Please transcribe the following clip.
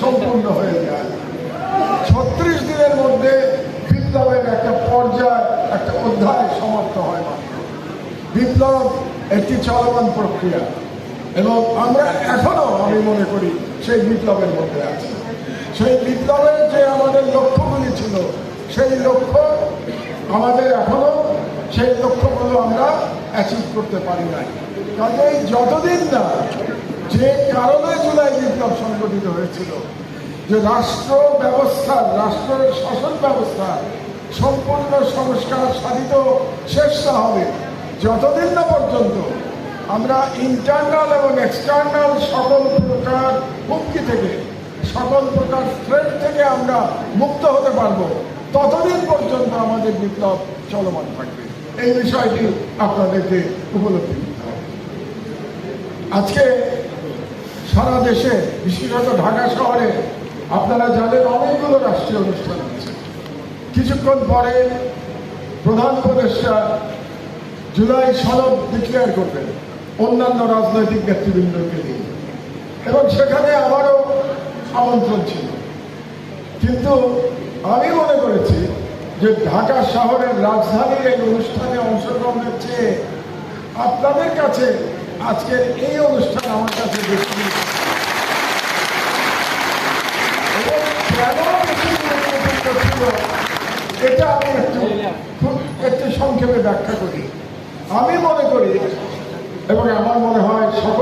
সম্পূর্ণ হয়ে যায়। 36 দিনের মধ্যে বিপ্লবের একটা পর্যায়, একটা অধ্যায় সমাপ্ত হয় মাত্র। বিপ্লব একটি চলমান প্রক্রিয়া এবং আমরা এখনো, আমি মনে করি, সেই বিপ্লবের মধ্যে আছি। সেই বিপ্লবের যে আমাদের লক্ষ্যগুলি ছিল, সেই লক্ষ্য আমাদের এখনো, সেই লক্ষ্যগুলো আমরা অ্যাচিভ করতে পারি নাই। কাজেই যতদিন না যে কারণে জুলাই বিপ্লব সংগঠিত হয়েছিল, যে রাষ্ট্র ব্যবস্থার, রাষ্ট্রের শাসন ব্যবস্থার সম্পূর্ণ সংস্কার সাধিত শেষ না হবে, যতদিন না পর্যন্ত আমরা ইন্টারনাল এবং এক্সটার্নাল সকল প্রকার হুমকি থেকে, সকল প্রকার থ্রেট থেকে আমরা মুক্ত হতে পারবো, ততদিন পর্যন্ত আমাদের বিপ্লব চলমান থাকবে। এই বিষয়টি আপনাদেরকে উপলব্ধি করতে হবে। আজকে সারা দেশে, বিশেষত ঢাকা শহরে, আপনারা জানেন অনেকগুলো রাষ্ট্রীয় অনুষ্ঠান আছে। কিছুক্ষণ পরে প্রধান উপদেষ্টা জুলাই সনদ ডিক্লেয়ার করবেন অন্যান্য রাজনৈতিক নেতৃবৃন্দকে নিয়ে, এবং সেখানে আমারও আমন্ত্রণ ছিল। কিন্তু আমি মনে করেছি যে ঢাকা শহরের রাজধানীর এই অনুষ্ঠানে অংশগ্রহণের চেয়ে আপনাদের কাছে আজকের এই অনুষ্ঠান আমার কাছে বেশি, এবং কেন বেশি গুরুত্বপূর্ণ ছিল এটা আমি একটু সংক্ষেপে ব্যাখ্যা করি। আমি মনে করি, এবং আমার মনে হয় সকল